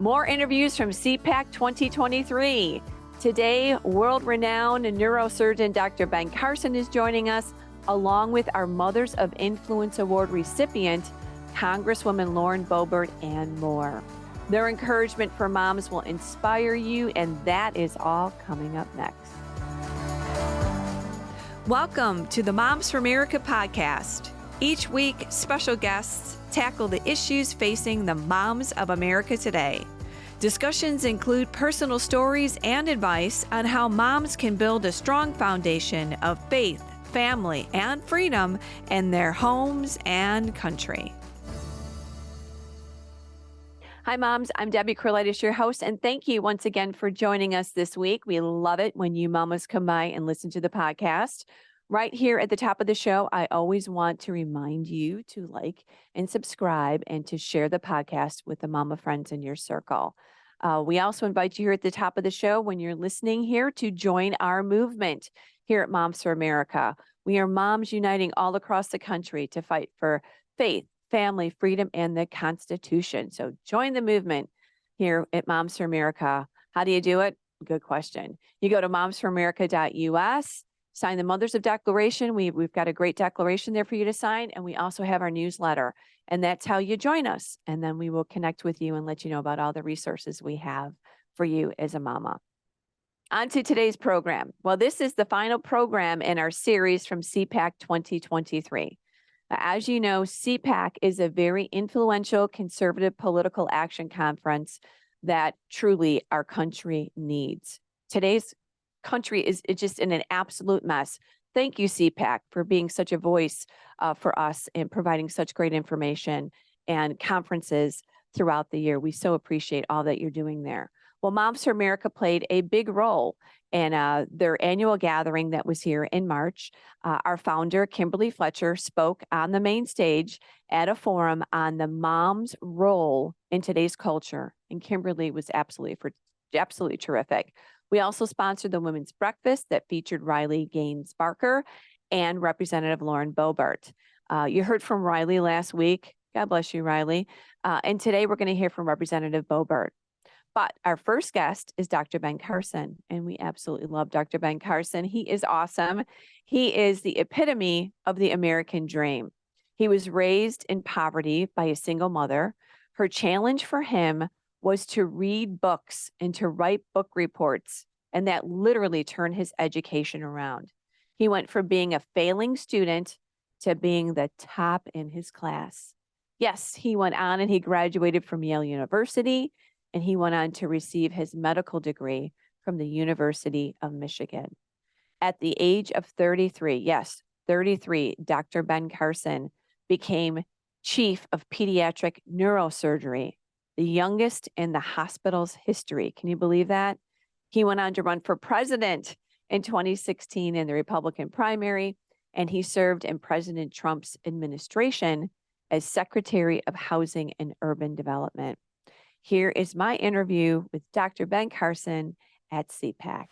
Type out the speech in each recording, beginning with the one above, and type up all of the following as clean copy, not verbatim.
More interviews from CPAC 2023. Today, world-renowned neurosurgeon Dr. Ben Carson is joining us, along with our Mothers of Influence Award recipient, Congresswoman Lauren Boebert, and more. Their encouragement for moms will inspire you, and that is all coming up next. Welcome to the Moms for America podcast. Each week, special guests tackle the issues facing the moms of America today. Discussions include personal stories and advice on how moms can build a strong foundation of faith, family, and freedom in their homes and country. Hi, moms. I'm Debbie Curlitis, your host, and thank you once again for joining us this week. We love it when you mamas come by and listen to the podcast. Right here at the top of the show, I always want to remind you to like and subscribe and to share the podcast with the mama friends in your circle. We also invite you here at the top of the show when you're listening here to join our movement here at Moms for America. We are moms uniting all across the country to fight for faith, family, freedom, and the Constitution. So join the movement here at Moms for America. How do you do it? Good question. You go to momsforamerica.us. Sign the Mothers of Declaration. We've got a great declaration there for you to sign. And we also have our newsletter. And that's how you join us. And then we will connect with you and let you know about all the resources we have for you as a mama. On to today's program. Well, this is the final program in our series from CPAC 2023. As you know, CPAC is a very influential conservative political action conference that truly our country needs. Today's country is just in an absolute mess. Thank you, CPAC, for being such a voice for us and providing such great information and conferences throughout the year. We so appreciate all that you're doing there. Well, Moms for America played a big role in their annual gathering that was here in March. Our founder, Kimberly Fletcher, spoke on the main stage at a forum on the mom's role in today's culture. And Kimberly was absolutely terrific. We also sponsored the Women's Breakfast that featured Riley Gaines Barker and Representative Lauren Boebert. You heard from Riley last week. God bless you, Riley. And today we're going to hear from Representative Boebert. But our first guest is Dr. Ben Carson, and we absolutely love Dr. Ben Carson. He is awesome. He is the epitome of the American dream. He was raised in poverty by a single mother. Her challenge for him was to read books and to write book reports, and that literally turned his education around. He went from being a failing student to being the top in his class. Yes, he went on and he graduated from Yale University, and he went on to receive his medical degree from the University of Michigan. At the age of 33, yes, 33, Dr. Ben Carson became chief of pediatric neurosurgery, the youngest in the hospital's history. Can you believe that? He went on to run for president in 2016 in the Republican primary, and he served in President Trump's administration as Secretary of Housing and Urban Development. Here is my interview with Dr. Ben Carson at CPAC.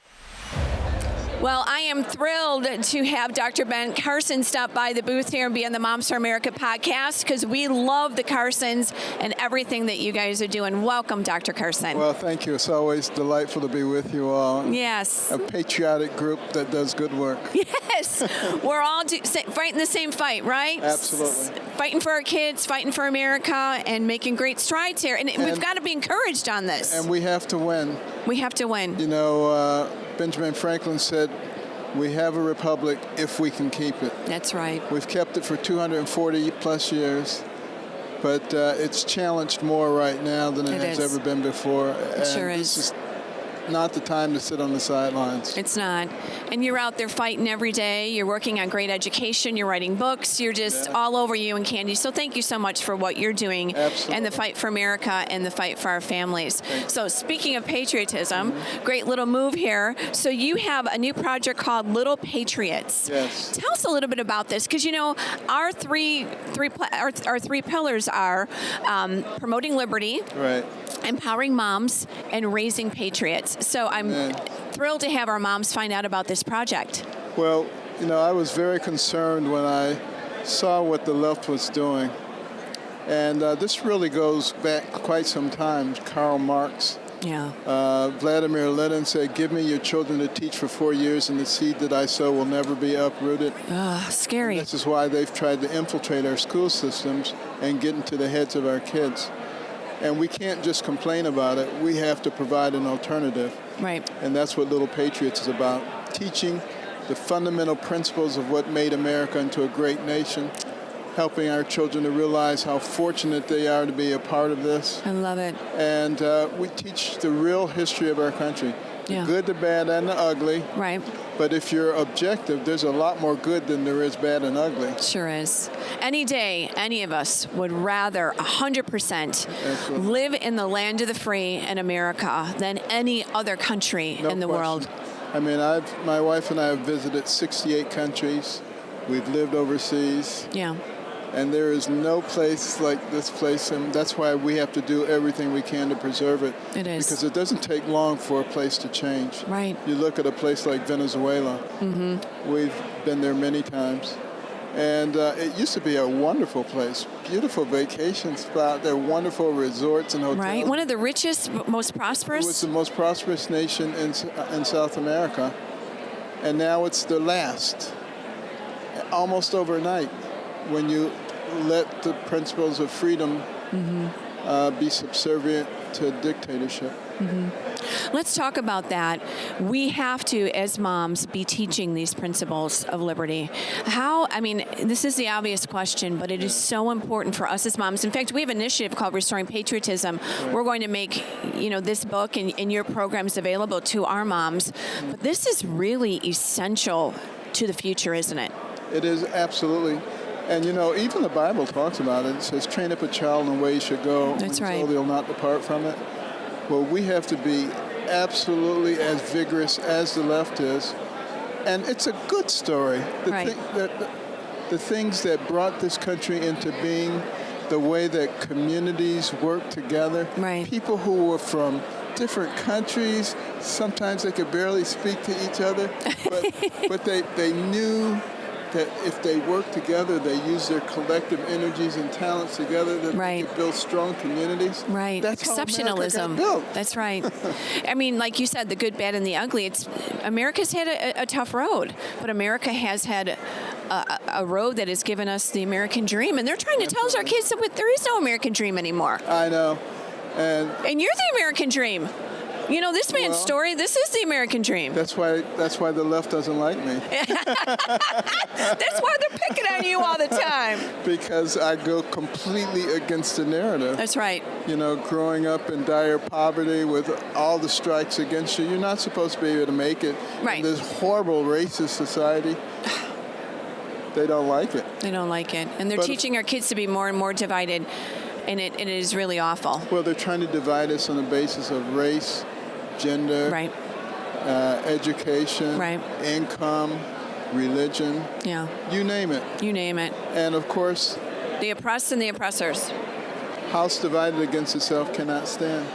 Well, I am thrilled to have Dr. Ben Carson stop by the booth here and be on the Moms for America podcast because we love the Carsons and everything that you guys are doing. Welcome, Dr. Carson. Well, thank you. It's always delightful to be with you all. Yes. A patriotic group that does good work. Yes. We're all fighting the same fight, right? Absolutely. Fighting for our kids, fighting for America, and making great strides here. And we've got to be encouraged on this. And we have to win. We have to win. You know, Benjamin Franklin said, we have a republic if we can keep it. That's right. We've kept it for 240 plus years, but it's challenged more right now than it has ever been before. It sure is. This is not the time to sit on the sidelines. It's not. And you're out there fighting every day. You're working on great education. You're writing books. You're just all over you and Candy. So thank you so much for what you're doing. Absolutely. And the fight for America and the fight for our families. So speaking of patriotism, great little move here. So you have a new project called Little Patriots. Yes. Tell us a little bit about this, because you know our three pillars are promoting liberty, right, empowering moms, and raising patriots. So I'm thrilled to have our moms find out about this project. Well, you know, I was very concerned when I saw what the left was doing. And this really goes back quite some time. Karl Marx, Yeah. Vladimir Lenin said, "Give me your children to teach for 4 years, and the seed that I sow will never be uprooted." Scary. And this is why they've tried to infiltrate our school systems and get into the heads of our kids. And we can't just complain about it. We have to provide an alternative. Right. And that's what Little Patriots is about, teaching the fundamental principles of what made America into a great nation, helping our children to realize how fortunate they are to be a part of this. I love it. And we teach the real history of our country, the good, the bad, and the ugly. Right. But if you're objective, there's a lot more good than there is bad and ugly. Sure is. Any day, any of us would rather 100% live in the land of the free in America than any other country in the world. I mean, my wife and I have visited 68 countries. We've lived overseas. Yeah. And there is no place like this place, and that's why we have to do everything we can to preserve it. It is. Because it doesn't take long for a place to change. Right. You look at a place like Venezuela. Mm-hmm. We've been there many times. And it used to be a wonderful place, beautiful vacation spot. There are wonderful resorts and hotels. Right. One of the richest, most prosperous. It was the most prosperous nation in South America. And now it's the last, almost overnight, when you let the principles of freedom be subservient to dictatorship. Let's talk about that. We have to, as moms, be teaching these principles of liberty. How, I mean, this is the obvious question, but it is so important for us as moms. In fact, we have an initiative called Restoring Patriotism. Right. We're going to make, this book and your programs available to our moms. But this is really essential to the future, isn't it? It is, absolutely. And, even the Bible talks about it. It says, train up a child in the way he should go. That's right. So they'll not depart from it. Well, we have to be absolutely as vigorous as the left is. And it's a good story. The things that brought this country into being, the way that communities work together. Right. People who were from different countries, sometimes they could barely speak to each other. But they knew that if they work together, they use their collective energies and talents together, that they can build strong communities. Right. That's Exceptionalism. how America got built. That's right. I mean, like you said, the good, bad, and the ugly. America's had a tough road, but America has had a road that has given us the American dream, and they're trying to tell us, our kids, that there is no American dream anymore. I know. And you're the American dream. This man's story, this is the American dream. That's why the left doesn't like me. That's why they're picking on you all the time. Because I go completely against the narrative. That's right. Growing up in dire poverty with all the strikes against you, you're not supposed to be able to make it. Right. In this horrible racist society, they don't like it. They don't like it. And they're teaching our kids to be more and more divided, and it is really awful. Well, they're trying to divide us on the basis of race, gender, right. Education, right. income, religion. Yeah. You name it. You name it. And of course, the oppressed and the oppressors. House divided against itself cannot stand.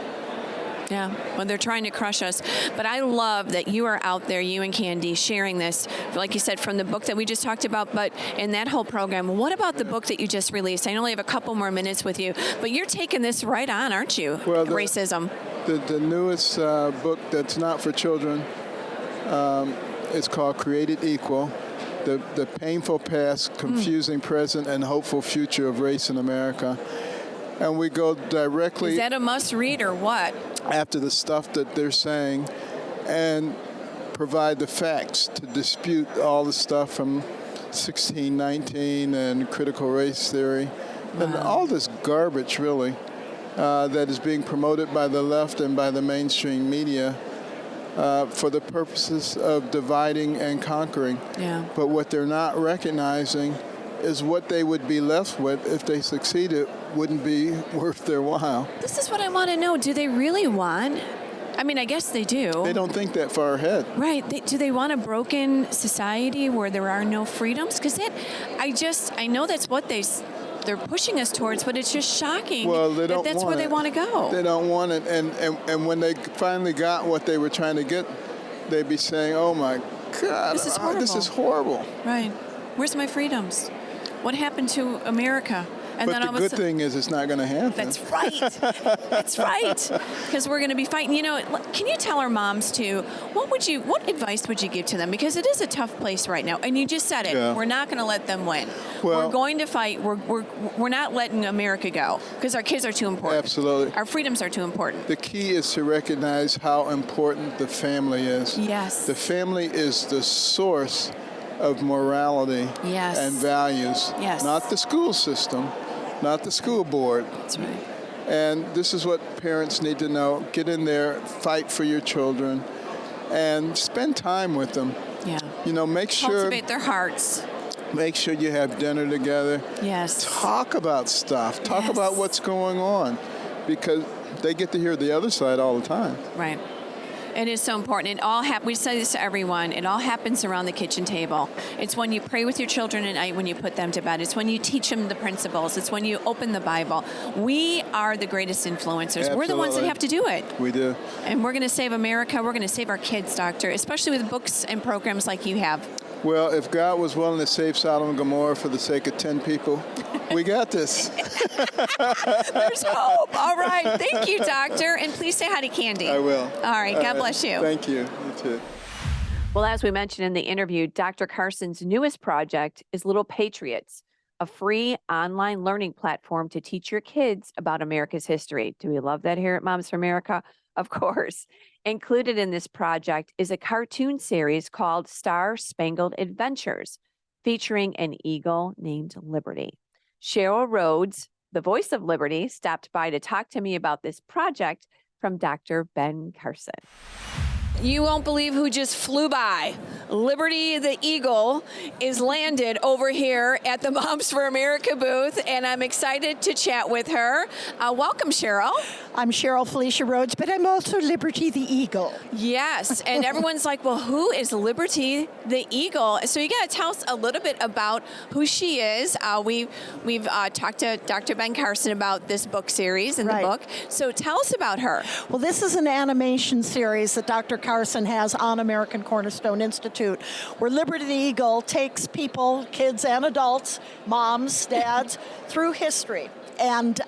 Yeah, well, they're trying to crush us. But I love that you are out there, you and Candy, sharing this, like you said, from the book that we just talked about, but in that whole program. What about the book that you just released? I only have a couple more minutes with you, but you're taking this right on, aren't you? Well, racism. The newest book that's not for children is called Created Equal, the painful past, confusing present, and hopeful future of race in America. And we go directly... Is that a must-read or what? After the stuff that they're saying, and provide the facts to dispute all the stuff from 1619 and critical race theory. Wow. And all this garbage, really, that is being promoted by the left and by the mainstream media for the purposes of dividing and conquering. Yeah. But what they're not recognizing is what they would be left with if they succeeded wouldn't be worth their while. This is what I want to know. Do they really want... I mean, I guess they do. They don't think that far ahead. Right. Do they want a broken society where there are no freedoms? Because I know that's what they're pushing us towards, but it's just shocking that's where they want to go. They don't want it. And when they finally got what they were trying to get, they'd be saying, oh, my God, this is horrible. This is horrible. Right. Where's my freedoms? What happened to America? And but then the all of a good sudden, thing is it's not going to happen. that's right. That's right. Because we're going to be fighting. You know, can you tell our moms too, what advice would you give to them? Because it is a tough place right now. And you just said it. Yeah. We're not going to let them win. Well, we're going to fight. We're not letting America go because our kids are too important. Absolutely. Our freedoms are too important. The key is to recognize how important the family is. Yes. The family is the source of morality Yes. and values. Yes. Not the school system, not the school board. That's right. And this is what parents need to know. Get in there, fight for your children, and spend time with them. Yeah. You know, make sure Cultivate their hearts. you have dinner together. Yes. Talk about stuff. Talk Yes. about what's going on, because they get to hear the other side all the time. Right. It is so important. It all we say this to everyone. It all happens around the kitchen table. It's when you pray with your children at night when you put them to bed. It's when you teach them the principles. It's when you open the Bible. We are the greatest influencers. Absolutely. We're the ones that have to do it. We do. And we're going to save America. We're going to save our kids, Doctor, especially with books and programs like you have. Well, if God was willing to save Sodom and Gomorrah for the sake of 10 people, we got this. There's hope. All right. Thank you, Doctor. And please say hi to Candy. I will. All right. God bless you. Thank you. You too. Well, as we mentioned in the interview, Dr. Carson's newest project is Little Patriots, a free online learning platform to teach your kids about America's history. Do we love that here at Moms for America? Of course. Included in this project is a cartoon series called Star Spangled Adventures, featuring an eagle named Liberty. Cheryl Rhodes, the voice of Liberty, stopped by to talk to me about this project from Dr. Ben Carson. You won't believe who just flew by. Liberty the Eagle is landed over here at the Moms for America booth, and I'm excited to chat with her. Welcome, Cheryl. I'm Cheryl Felicia Rhodes, but I'm also Liberty the Eagle. Yes, and everyone's like, well, who is Liberty the Eagle? So you got to tell us a little bit about who she is. We've talked to Dr. Ben Carson about this book series and the book. So tell us about her. Well, this is an animation series that Dr. Carson has on American Cornerstone Institute, where Liberty the Eagle takes people, kids and adults, moms, dads, through history. And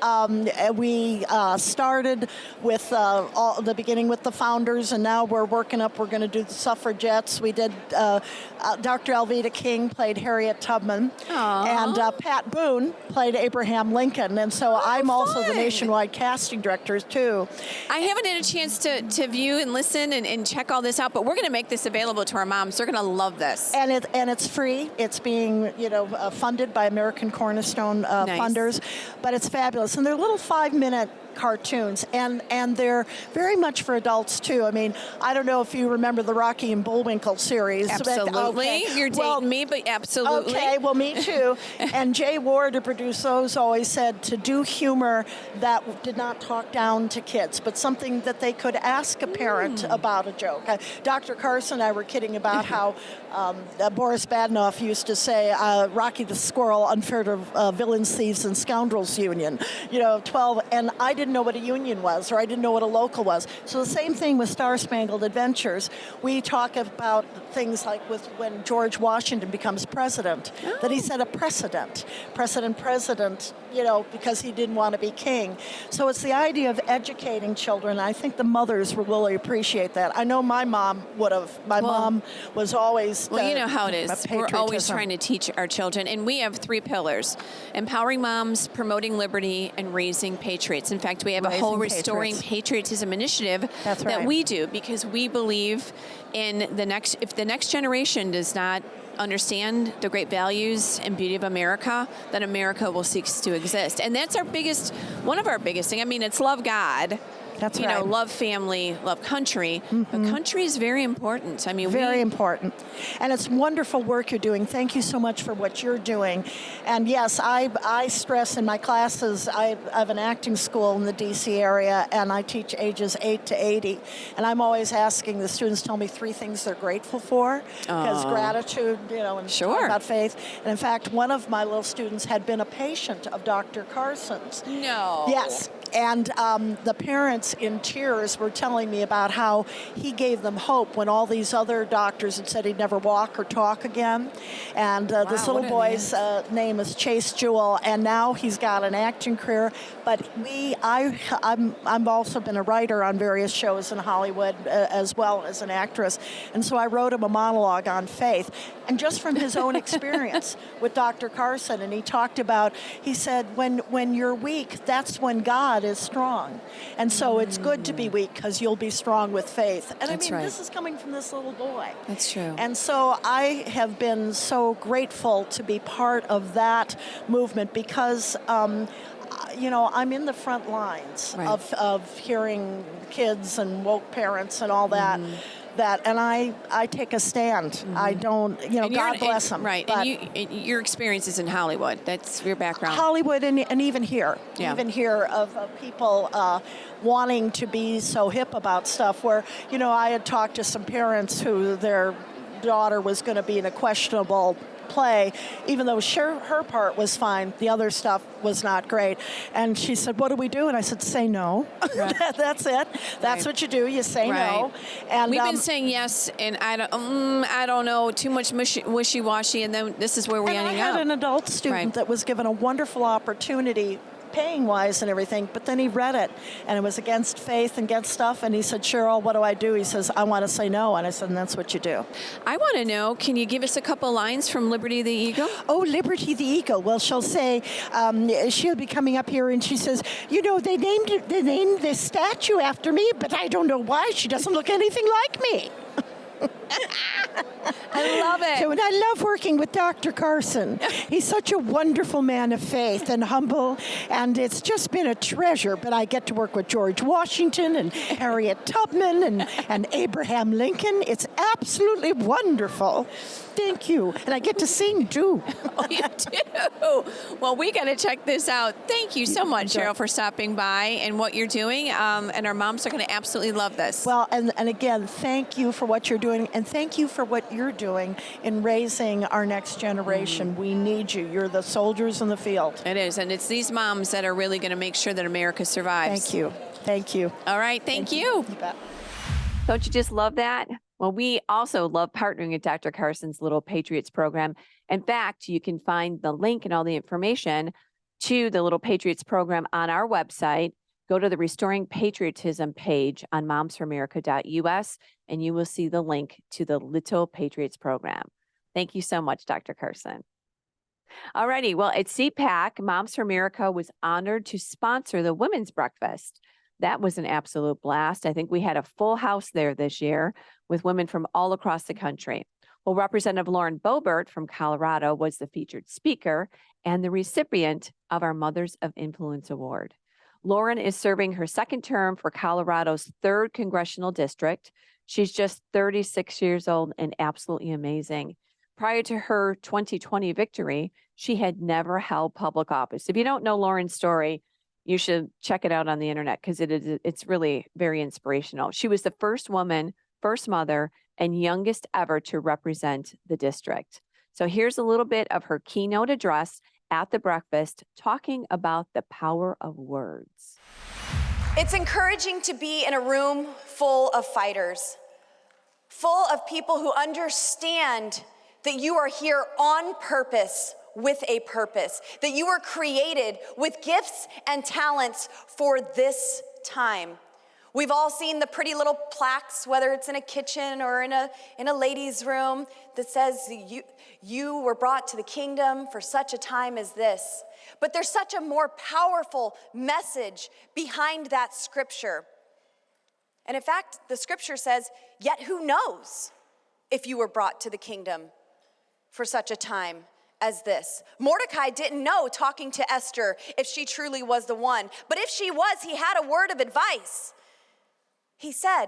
we started with the beginning with the founders, and now we're working up. We're going to do the suffragettes. We did Dr. Alveda King played Harriet Tubman, and Pat Boone played Abraham Lincoln. And so I'm also the nationwide casting director too. I haven't had a chance to view and listen and check all this out, but we're going to make this available to our moms. They're going to love this. And it's free. It's being funded by American Cornerstone funders, but it's fabulous. And they're little 5-minute cartoons, and they're very much for adults too. I mean, I don't know if you remember the Rocky and Bullwinkle series. Absolutely. You're dating me, but absolutely. Okay, well, me too. And Jay Ward, who produced those, always said to do humor that did not talk down to kids, but something that they could ask a parent about a joke. Dr. Carson and I were kidding about how Boris Badenoff used to say, Rocky the Squirrel, unfair to villains, thieves, and scoundrels union. 12, and I didn't know what a union was, or I didn't know what a local was. So the same thing with Star Spangled Adventures. We talk about things like with when George Washington becomes president, that he set a precedent, because he didn't want to be king. So it's the idea of educating children. I think the mothers will really appreciate that. I know my mom would have. My mom was always. Well, you know how it is. We're always trying to teach our children, and we have 3 pillars: empowering moms, promoting liberty, and raising patriots. In fact, we have a whole Restoring Patriotism initiative that we do, because we believe in if the next generation does not understand the great values and beauty of America, then America will cease to exist. And that's one of our biggest things. I mean, it's love God. That's right. Love family, love country. But country is very important. I mean, very important. And it's wonderful work you're doing. Thank you so much for what you're doing. And yes, I stress in my classes, I have an acting school in the D.C. area, and I teach ages 8 to 80. And I'm always asking the students tell me 3 things they're grateful for, because gratitude, and talk about faith. And in fact, one of my little students had been a patient of Dr. Carson's. No. Yes. And the parents parents in tears were telling me about how he gave them hope when all these other doctors had said he'd never walk or talk again. And this Wow, little what boy's name is Chase Jewell, and now he's got an acting career. But I've also been a writer on various shows in Hollywood as well as an actress, and so I wrote him a monologue on faith, and just from his own experience with Dr. Carson, and he talked about, he said, when you're weak, that's when God is strong, and so it's good to be weak because you'll be strong with faith. And That's I mean, right. this is coming from this little boy. That's true. And so I have been so grateful to be part of that movement because I'm in the front lines Right. of hearing kids and woke parents and all that. And I take a stand. I don't, And God bless them. Right. But And your experience is in Hollywood. That's your background. Hollywood and even here, Yeah. of people wanting to be so hip about stuff where, I had talked to some parents who their daughter was going to be in a questionable play, even though her part was fine, the other stuff was not great. And she said, "What do we do?" And I said, "Say no." Right. That's it. That's Right. what you do. You say Right. no. And We've been saying yes, and I don't know, too much wishy-washy, and then this is where we're and I ending had up. an adult student Right. that was given a wonderful opportunity, paying wise and everything, but then he read it, and it was against faith and against stuff, and he said, "Cheryl, what do I do?" He says, "I want to say no." And I said, "And that's what you do." I want to know, can you give us a couple lines from Liberty the Eagle? Oh, Liberty the Eagle. Well, she'll say, she'll be coming up here and she says, they named this statue after me, but I don't know why. She doesn't look anything like me. I love it. So, and I love working with Dr. Carson. He's such a wonderful man of faith and humble, and it's just been a treasure. But I get to work with George Washington and Harriet Tubman and Abraham Lincoln. It's absolutely wonderful. Thank you. And I get to sing, too. Oh, you do? Well, we got to check this out. Thank you so much, Cheryl, for stopping by and what you're doing. And our moms are going to absolutely love this. Well, and again, thank you for what you're doing, and thank you for what you're doing in raising our next generation. We need you. You're the soldiers in the field. It is, and it's these moms that are really going to make sure that America survives. Thank you. Thank you. All right, thank you. You bet. Don't you just love that? Well, we also love partnering with Dr. Carson's Little Patriots program. In fact, you can find the link and all the information to the Little Patriots program on our website. Go to the Restoring Patriotism page on momsforamerica.us, and you will see the link to the Little Patriots program. Thank you so much, Dr. Carson. All righty. Well, at CPAC, Moms for America was honored to sponsor the Women's Breakfast. That was an absolute blast. I think we had a full house there this year with women from all across the country. Well, Representative Lauren Boebert from Colorado was the featured speaker and the recipient of our Mothers of Influence Award. Lauren is serving her second term for Colorado's 3rd Congressional District. She's just 36 years old and absolutely amazing. Prior to her 2020 victory, she had never held public office. If you don't know Lauren's story, you should check it out on the internet because it's really very inspirational. She was the first woman, first mother, and youngest ever to represent the district. So here's a little bit of her keynote address at the breakfast, talking about the power of words. It's encouraging to be in a room full of fighters, full of people who understand that you are here on purpose, with a purpose, that you were created with gifts and talents for this time. We've all seen the pretty little plaques, whether it's in a kitchen or in a ladies' room, that says you were brought to the kingdom for such a time as this. But there's such a more powerful message behind that scripture. And in fact, the scripture says, yet who knows if you were brought to the kingdom for such a time as this. Mordecai didn't know, talking to Esther, if she truly was the one. But if she was, he had a word of advice. He said,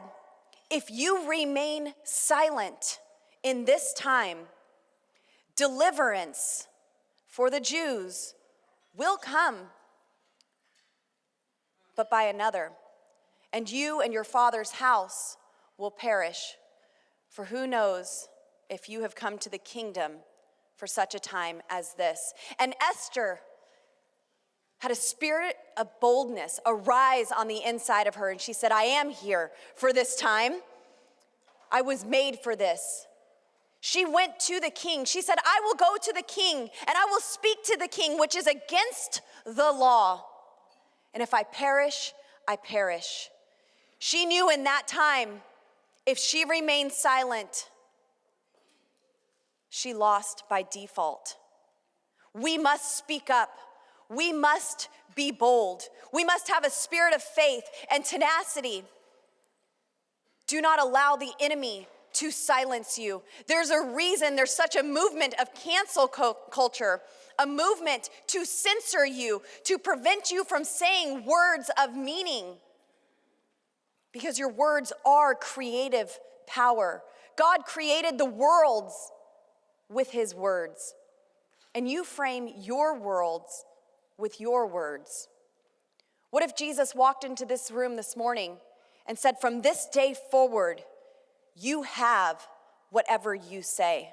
if you remain silent in this time, deliverance for the Jews will come, but by another. And you and your father's house will perish. For who knows if you have come to the kingdom for such a time as this. And Esther had a spirit of boldness arise on the inside of her. And she said, I am here for this time. I was made for this. She went to the king. She said, I will go to the king and I will speak to the king, which is against the law. And if I perish, I perish. She knew in that time, if she remained silent, she lost by default. We must speak up. We must be bold. We must have a spirit of faith and tenacity. Do not allow the enemy to silence you. There's a reason there's such a movement of cancel culture, a movement to censor you, to prevent you from saying words of meaning. Because your words are creative power. God created the worlds with his words. And you frame your worlds with your words. What if Jesus walked into this room this morning and said, from this day forward, you have whatever you say?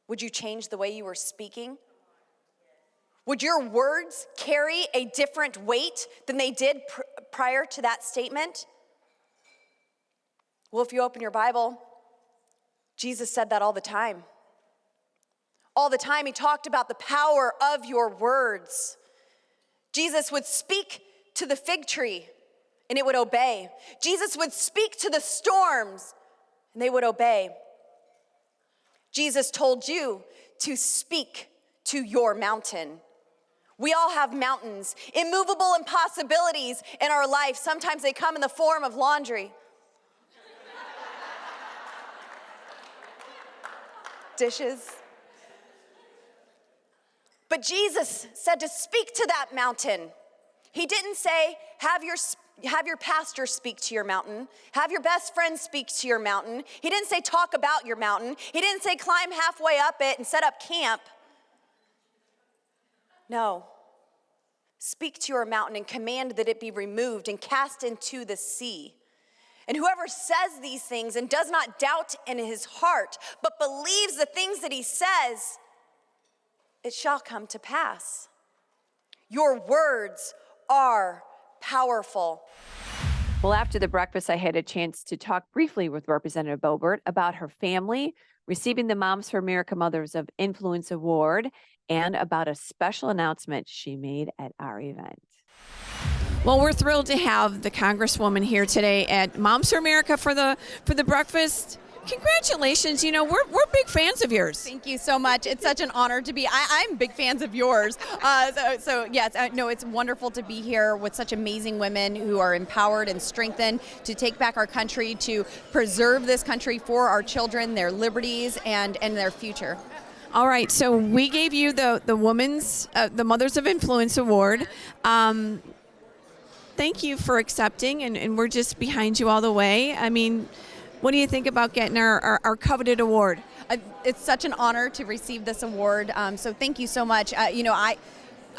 Would you change the way you were speaking? Would your words carry a different weight than they did prior to that statement? Well, if you open your Bible, Jesus said that all the time. All the time he talked about the power of your words. Jesus would speak to the fig tree and it would obey. Jesus would speak to the storms and they would obey. Jesus told you to speak to your mountain. We all have mountains, immovable impossibilities in our life. Sometimes they come in the form of laundry, dishes. But Jesus said to speak to that mountain. He didn't say, have your pastor speak to your mountain. Have your best friend speak to your mountain. He didn't say talk about your mountain. He didn't say climb halfway up it and set up camp. No. Speak to your mountain and command that it be removed and cast into the sea. And whoever says these things and does not doubt in his heart, but believes the things that he says, it shall come to pass. Your words are powerful. Well, after the breakfast, I had a chance to talk briefly with Representative Boebert about her family receiving the Moms for America Mothers of Influence Award and about a special announcement she made at our event. Well, we're thrilled to have the Congresswoman here today at Moms for America for the breakfast. Congratulations. You know, we're big fans of yours. Thank you so much. It's such an honor to be. I'm big fans of yours. So yes, no, it's wonderful to be here with such amazing women who are empowered and strengthened to take back our country, to preserve this country for our children, their liberties, and their future. All right, so we gave you the Mothers of Influence Award. Thank you for accepting, and we're just behind you all the way. I mean, what do you think about getting our coveted award? It's such an honor to receive this award. So thank you so much.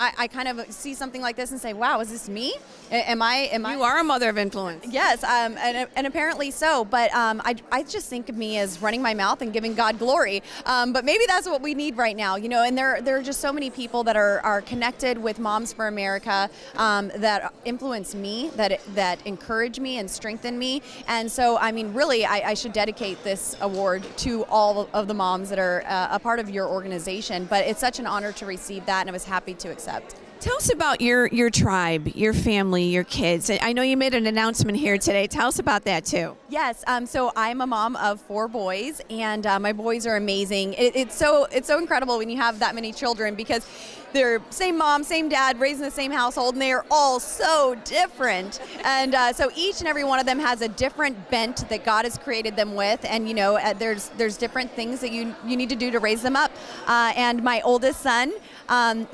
I kind of see something like this and say, wow, is this me? Am I? You are a mother of influence. Yes, and apparently so. But I just think of me as running my mouth and giving God glory. But maybe that's what we need right now, you know. And there are just so many people that are connected with Moms for America that influence me, that encourage me and strengthen me. And so, I mean, really, I should dedicate this award to all of the moms that are a part of your organization. But it's such an honor to receive that, and I was happy to accept. Tell us about your tribe, your family, your kids. I know you made an announcement here today. Tell us about that too. Yes, so I'm a mom of 4 boys, and my boys are amazing. It's so incredible when you have that many children, because they're same mom, same dad, raised in the same household, and they are all so different. And so each and every one of them has a different bent that God has created them with, and you know, there's different things that you need to do to raise them up. And my oldest son,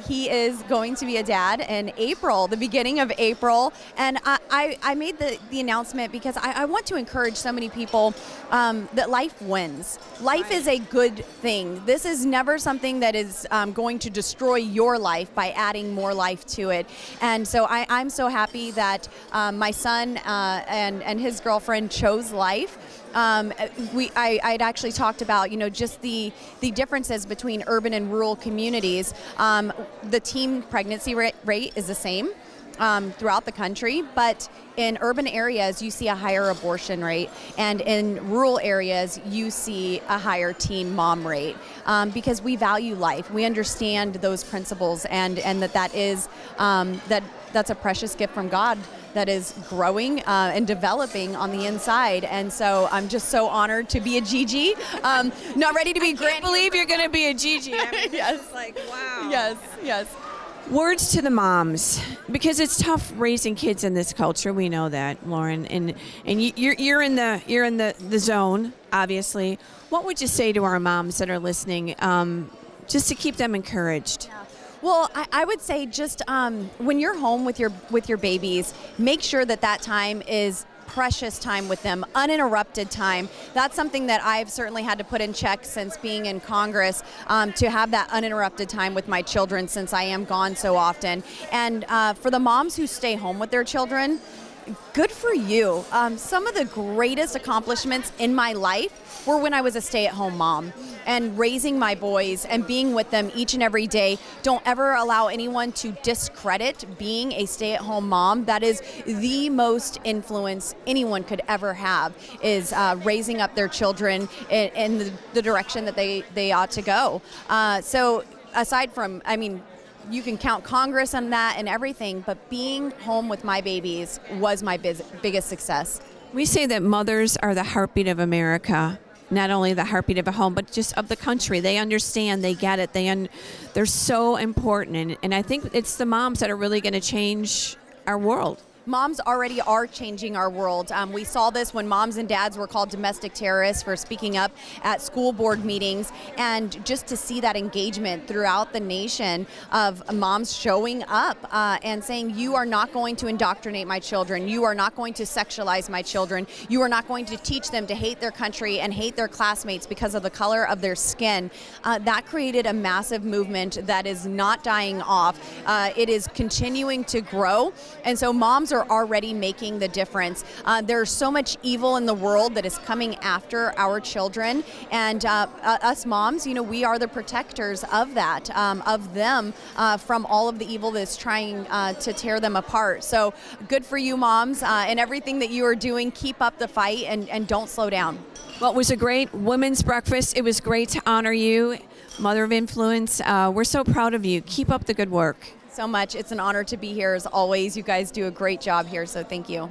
he is going to be a dad in April, the beginning of April, and I made the announcement because I want to encourage so many people that life wins. Life is a good thing. This is never something that is going to destroy your your life by adding more life to it. And so I'm so happy that my son and his girlfriend chose life. I'd actually talked about, just the differences between urban and rural communities. The teen pregnancy rate is the same throughout the country, but in urban areas, you see a higher abortion rate, and in rural areas, you see a higher teen mom rate, because we value life. We understand those principles, and that is that's a precious gift from God that is growing and developing on the inside. And so I'm just so honored to be a Gigi. Not ready to be great. Can't believe you're going to be a Gigi. Yes. Like, wow. Yes. Words to the moms, because it's tough raising kids in this culture. We know that, Lauren, and you're in the zone, obviously. What would you say to our moms that are listening, just to keep them encouraged? Well, I would say just when you're home with your babies, make sure that time is precious time with them, uninterrupted time. That's something that I've certainly had to put in check since being in Congress, to have that uninterrupted time with my children, since I am gone so often. And for the moms who stay home with their children, good for you. Some of the greatest accomplishments in my life were when I was a stay-at-home mom and raising my boys and being with them each and every day. Don't ever allow anyone to discredit being a stay-at-home mom. That is the most influence anyone could ever have, is raising up their children in the direction that they ought to go. So aside from, you can count Congress on that and everything, but being home with my babies was my biggest success. We say that mothers are the heartbeat of America, not only the heartbeat of a home, but just of the country. They understand, they get it, they're so important. And I think it's the moms that are really going to change our world. Moms already are changing our world. We saw this when moms and dads were called domestic terrorists for speaking up at school board meetings, and just to see that engagement throughout the nation of moms showing up and saying, you are not going to indoctrinate my children, you are not going to sexualize my children, you are not going to teach them to hate their country and hate their classmates because of the color of their skin. That created a massive movement that is not dying off. It is continuing to grow, and so moms are already making the difference. There's so much evil in the world that is coming after our children, and us moms, we are the protectors of that, of them, from all of the evil that's trying to tear them apart. So good for you, moms, and everything that you are doing. Keep up the fight and don't slow down. Well, it was a great women's breakfast. It was great to honor you, Mother of Influence. We're so proud of you. Keep up the good work. So much. It's an honor to be here as always. You guys do a great job here, so thank you.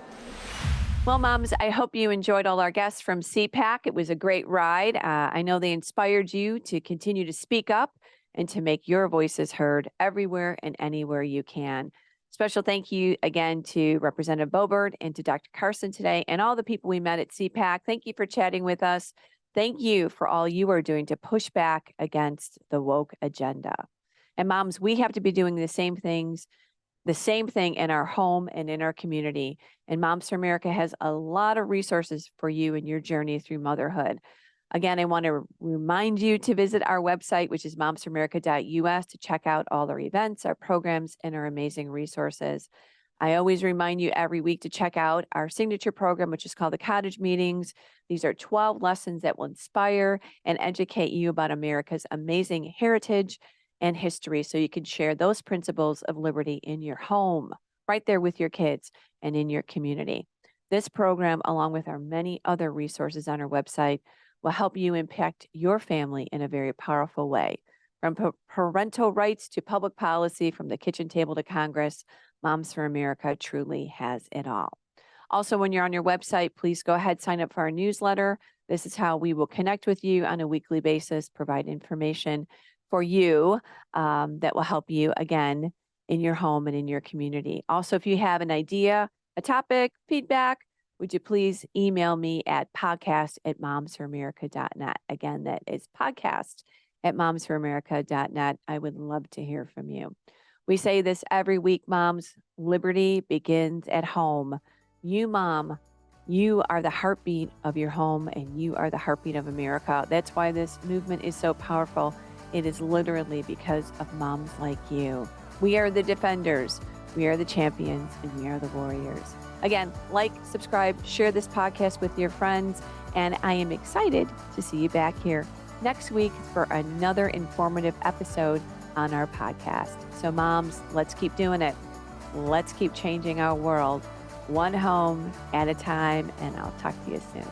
Well, moms, I hope you enjoyed all our guests from CPAC. It was a great ride. I know they inspired you to continue to speak up and to make your voices heard everywhere and anywhere you can. Special thank you again to Representative Boebert and to Dr. Carson today, and all the people we met at CPAC. Thank you for chatting with us. Thank you for all you are doing to push back against the woke agenda. And moms, we have to be doing the same thing in our home and in our community. And Moms for America has a lot of resources for you in your journey through motherhood. Again, I want to remind you to visit our website, which is momsforamerica.us, to check out all our events, our programs, and our amazing resources. I always remind you every week to check out our signature program, which is called the Cottage Meetings. These are 12 lessons that will inspire and educate you about America's amazing heritage and history, so you can share those principles of liberty in your home, right there with your kids and in your community. This program, along with our many other resources on our website, will help you impact your family in a very powerful way. From parental rights to public policy, from the kitchen table to Congress, Moms for America truly has it all. Also, when you're on your website, please go ahead, sign up for our newsletter. This is how we will connect with you on a weekly basis, provide information for you that will help you, again, in your home and in your community. Also, if you have an idea, a topic, feedback, would you please email me at podcast@momsforamerica.net. Again, that is podcast@momsforamerica.net. I would love to hear from you. We say this every week, moms: liberty begins at home. You, mom, you are the heartbeat of your home, and you are the heartbeat of America. That's why this movement is so powerful. it is literally because of moms like you. We are the defenders, we are the champions, and we are the warriors. Again, like, subscribe, share this podcast with your friends, and I am excited to see you back here next week for another informative episode on our podcast. So moms, let's keep doing it. Let's keep changing our world one home at a time, and I'll talk to you soon.